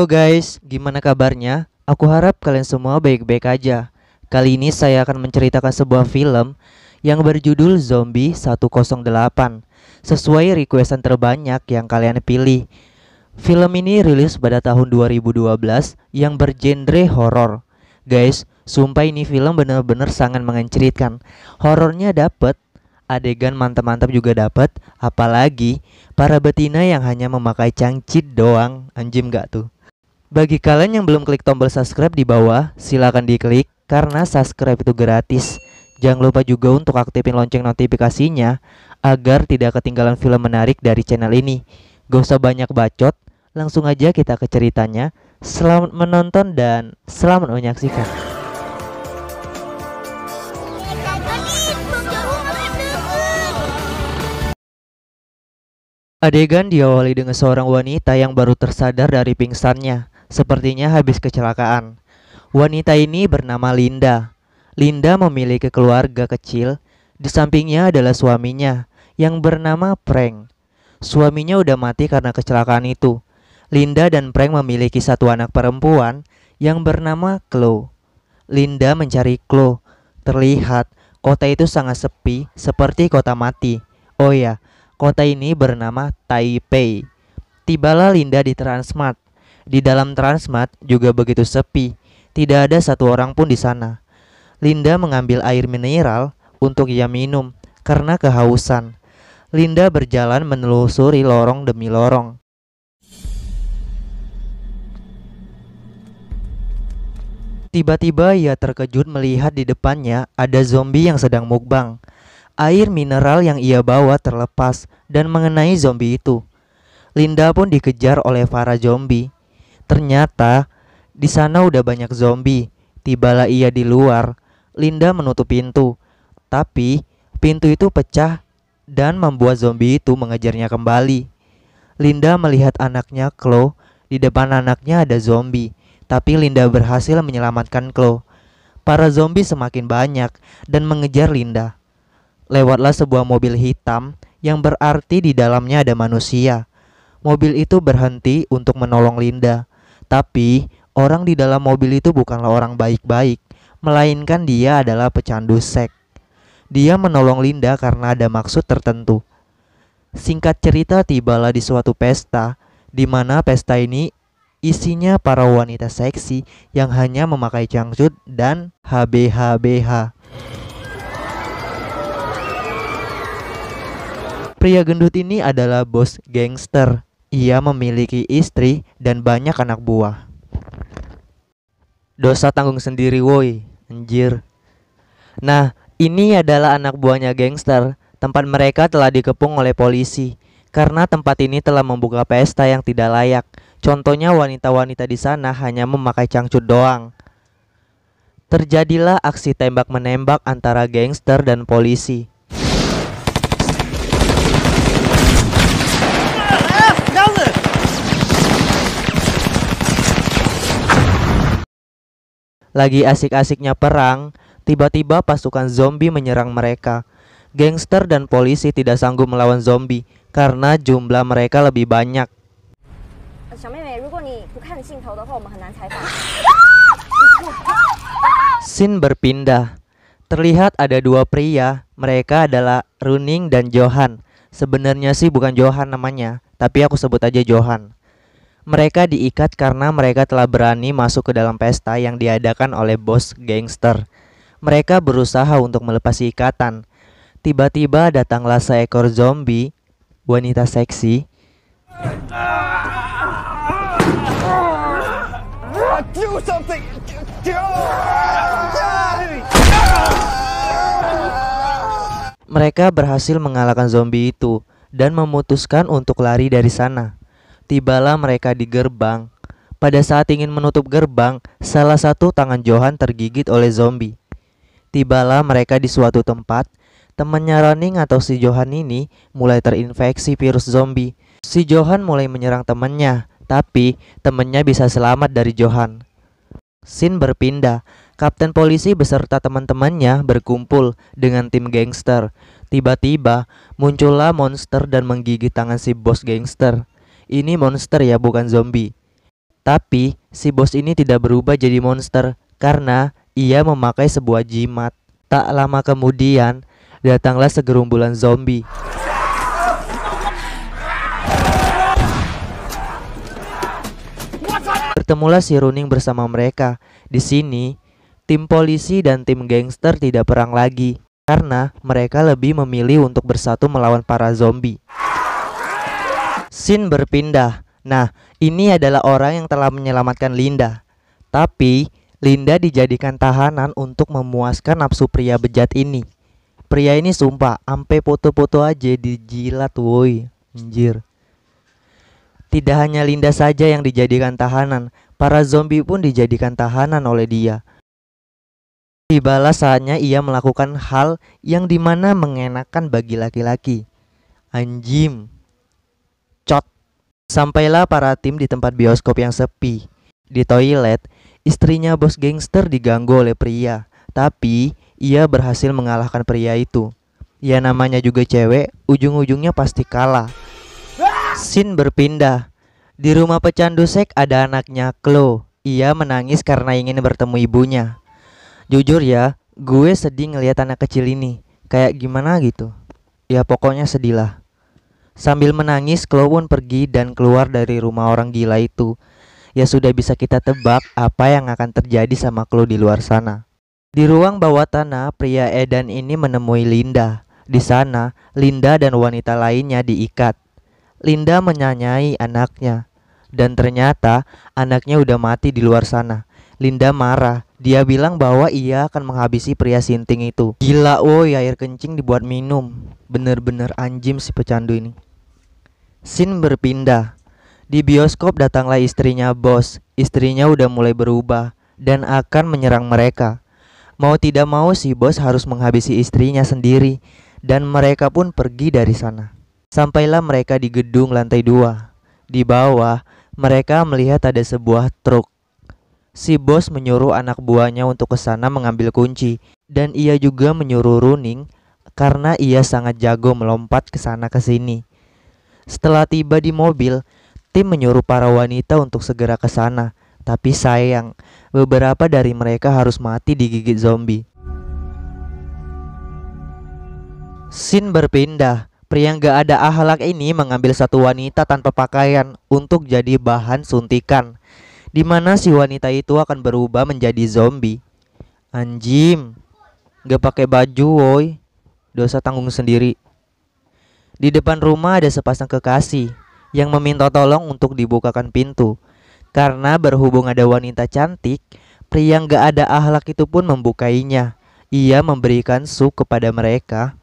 Halo guys, gimana kabarnya? Aku harap kalian semua baik-baik aja. Kali ini saya akan menceritakan sebuah film yang berjudul Zombie 108, sesuai requestan terbanyak yang kalian pilih. Film ini rilis pada tahun 2012 yang bergenre horor. Guys, sumpah ini film benar-benar sangat mengencritkan. Horornya dapet, adegan mantap-mantap juga dapet, apalagi para betina yang hanya memakai cangcit doang. Anjim gak tuh? Bagi kalian yang belum klik tombol subscribe di bawah, silakan diklik karena subscribe itu gratis. Jangan lupa juga untuk aktifin lonceng notifikasinya agar tidak ketinggalan film menarik dari channel ini. Gak usah banyak bacot, langsung aja kita ke ceritanya. Selamat menonton dan selamat menyaksikan. Adegan diawali dengan seorang wanita yang baru tersadar dari pingsannya, sepertinya habis kecelakaan. Wanita ini bernama Linda. Linda memiliki keluarga kecil, di sampingnya adalah suaminya yang bernama Frank. Suaminya udah mati karena kecelakaan itu. Linda dan Frank memiliki satu anak perempuan yang bernama Chloe. Linda mencari Chloe. Terlihat kota itu sangat sepi, seperti kota mati. Oh ya, kota ini bernama Taipei. Tibalah Linda di Transmart. Di dalam Transmart juga begitu sepi. Tidak ada satu orang pun di sana. Linda mengambil air mineral untuk ia minum karena kehausan. Linda berjalan menelusuri lorong demi lorong. Tiba-tiba ia terkejut melihat di depannya ada zombie yang sedang mukbang. Air mineral yang ia bawa terlepas dan mengenai zombie itu. Linda pun dikejar oleh para zombie. Ternyata di sana udah banyak zombie. Tibalah ia di luar. Linda menutup pintu, tapi pintu itu pecah dan membuat zombie itu mengejarnya kembali. Linda melihat anaknya Chloe. Di depan anaknya ada zombie, tapi Linda berhasil menyelamatkan Chloe. Para zombie semakin banyak dan mengejar Linda. Lewatlah sebuah mobil hitam yang berarti di dalamnya ada manusia. Mobil itu berhenti untuk menolong Linda. Tapi orang di dalam mobil itu bukanlah orang baik-baik, melainkan dia adalah pecandu seks. Dia menolong Linda karena ada maksud tertentu. Singkat cerita, tibalah di suatu pesta, di mana pesta ini isinya para wanita seksi yang hanya memakai cangcut dan HBHBH. Pria gendut ini adalah bos gangster. Ia memiliki istri dan banyak anak buah. Dosa tanggung sendiri woi, anjir. Nah, ini adalah anak buahnya gangster. Tempat mereka telah dikepung oleh polisi karena tempat ini telah membuka pesta yang tidak layak. Contohnya wanita-wanita di sana hanya memakai cangcut doang. Terjadilah aksi tembak-menembak antara gangster dan polisi. Lagi asik-asiknya perang, tiba-tiba pasukan zombie menyerang mereka. Gangster dan polisi tidak sanggup melawan zombie karena jumlah mereka lebih banyak. Scene berpindah. Terlihat ada dua pria. Mereka adalah Running dan Johan. Sebenarnya sih bukan Johan namanya, tapi aku sebut aja Johan. Mereka diikat karena mereka telah berani masuk ke dalam pesta yang diadakan oleh bos gangster. Mereka berusaha untuk melepas ikatan. Tiba-tiba datanglah seekor zombie wanita seksi. Mereka berhasil mengalahkan zombie itu dan memutuskan untuk lari dari sana. Tibalah mereka di gerbang. Pada saat ingin menutup gerbang, salah satu tangan Johan tergigit oleh zombie. Tibalah mereka di suatu tempat. Temannya Running atau si Johan ini mulai terinfeksi virus zombie. Si Johan mulai menyerang temannya, tapi temannya bisa selamat dari Johan. Scene berpindah. Kapten polisi beserta teman-temannya berkumpul dengan tim gangster. Tiba-tiba muncullah monster dan menggigit tangan si bos gangster. Ini monster ya, bukan zombie. Tapi si bos ini tidak berubah jadi monster karena ia memakai sebuah jimat. Tak lama kemudian datanglah segerombolan zombie. Bertemulah si Runing bersama mereka. Di sini, tim polisi dan tim gangster tidak perang lagi karena mereka lebih memilih untuk bersatu melawan para zombie. Scene berpindah. Nah, ini adalah orang yang telah menyelamatkan Linda. Tapi, Linda dijadikan tahanan untuk memuaskan nafsu pria bejat ini. Pria ini sumpah, ampe foto-foto aja dijilat woi. Anjir. Tidak hanya Linda saja yang dijadikan tahanan, para zombie pun dijadikan tahanan oleh dia. Tibalah saatnya ia melakukan hal yang dimana mengenakan bagi laki-laki. Anjim. Cot. Sampailah para tim di tempat bioskop yang sepi. Di toilet, istrinya bos gangster diganggu oleh pria. Tapi, ia berhasil mengalahkan pria itu. Ya namanya juga cewek, ujung-ujungnya pasti kalah. Scene berpindah. Di rumah pecandu seks ada anaknya, Chloe. Ia menangis karena ingin bertemu ibunya. Jujur ya, gue sedih ngelihat anak kecil ini. Kayak gimana gitu. Ya pokoknya sedih lah. Sambil menangis, Chloe pun pergi dan keluar dari rumah orang gila itu. Ya sudah bisa kita tebak apa yang akan terjadi sama Chloe di luar sana. Di ruang bawah tanah, pria edan ini menemui Linda. Di sana, Linda dan wanita lainnya diikat. Linda menyanyai anaknya. Dan ternyata anaknya udah mati di luar sana. Linda marah. Dia bilang bahwa ia akan menghabisi pria sinting itu. Gila woi, air kencing dibuat minum. Bener-bener anjim si pecandu ini. Scene berpindah. Di bioskop datanglah istrinya bos. Istrinya udah mulai berubah dan akan menyerang mereka. Mau tidak mau si bos harus menghabisi istrinya sendiri. Dan mereka pun pergi dari sana. Sampailah mereka di gedung lantai 2. Di bawah, mereka melihat ada sebuah truk. Si bos menyuruh anak buahnya untuk ke sana mengambil kunci. Dan ia juga menyuruh Runing karena ia sangat jago melompat ke sana ke sini. Setelah tiba di mobil, tim menyuruh para wanita untuk segera ke sana. Tapi sayang, beberapa dari mereka harus mati digigit zombie. Scene berpindah. Pria yang gak ada akhlak ini mengambil satu wanita tanpa pakaian untuk jadi bahan suntikan, di mana si wanita itu akan berubah menjadi zombie. Anjim, gak pakai baju woi, dosa tanggung sendiri. Di depan rumah ada sepasang kekasih yang meminta tolong untuk dibukakan pintu. Karena berhubung ada wanita cantik, pria yang gak ada akhlak itu pun membukainya. Ia memberikan sup kepada mereka.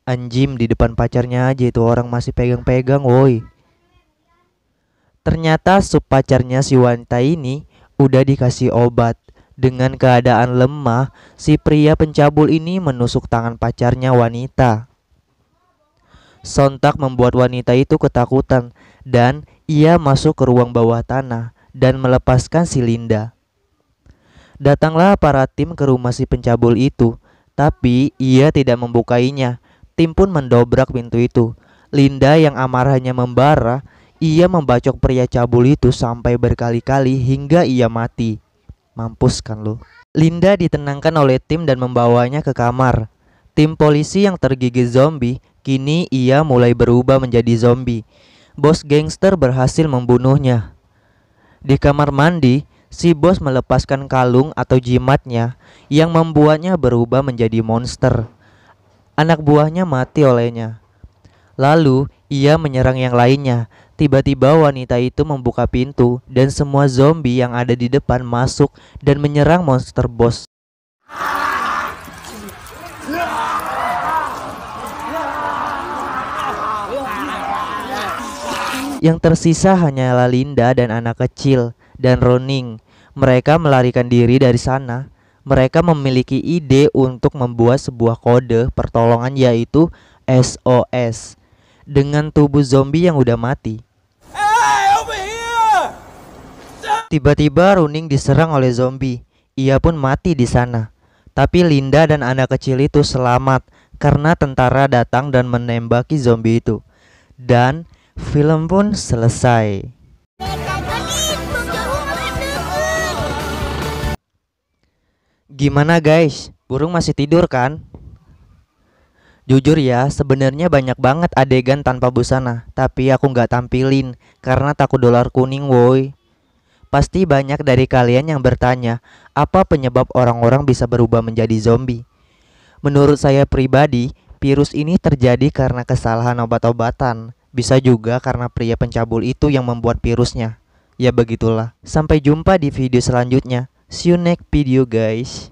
Anjim, di depan pacarnya aja itu orang masih pegang-pegang woi. Ternyata sup pacarnya si wanita ini udah dikasih obat. Dengan keadaan lemah, si pria pencabul ini menusuk tangan pacarnya wanita. Sontak membuat wanita itu ketakutan dan ia masuk ke ruang bawah tanah dan melepaskan si Linda. Datanglah para tim ke rumah si pencabul itu, tapi ia tidak membukainya. Tim pun mendobrak pintu itu. Linda yang amarahnya membara, ia membacok pria cabul itu sampai berkali-kali hingga ia mati. Mampus kan lo. Linda ditenangkan oleh tim dan membawanya ke kamar. Tim polisi yang tergigit zombie, kini ia mulai berubah menjadi zombie. Bos gangster berhasil membunuhnya. Di kamar mandi, si bos melepaskan kalung atau jimatnya yang membuatnya berubah menjadi monster. Anak buahnya mati olehnya. Lalu ia menyerang yang lainnya. Tiba-tiba wanita itu membuka pintu dan semua zombie yang ada di depan masuk dan menyerang monster bos. Yang tersisa hanyalah Linda dan anak kecil dan Runing. Mereka melarikan diri dari sana. Mereka memiliki ide untuk membuat sebuah kode pertolongan yaitu SOS dengan tubuh zombie yang udah mati. Tiba-tiba Runing diserang oleh zombie. Ia pun mati di sana. Tapi Linda dan anak kecil itu selamat karena tentara datang dan menembaki zombie itu. Dan film pun selesai. Gimana guys? Burung masih tidur kan? Jujur ya, sebenarnya banyak banget adegan tanpa busana, tapi aku nggak tampilin karena takut dolar kuning woi. Pasti banyak dari kalian yang bertanya, apa penyebab orang-orang bisa berubah menjadi zombie? Menurut saya pribadi, virus ini terjadi karena kesalahan obat-obatan. Bisa juga karena pria pencabul itu yang membuat virusnya. Ya begitulah. Sampai jumpa di video selanjutnya. See you next video guys.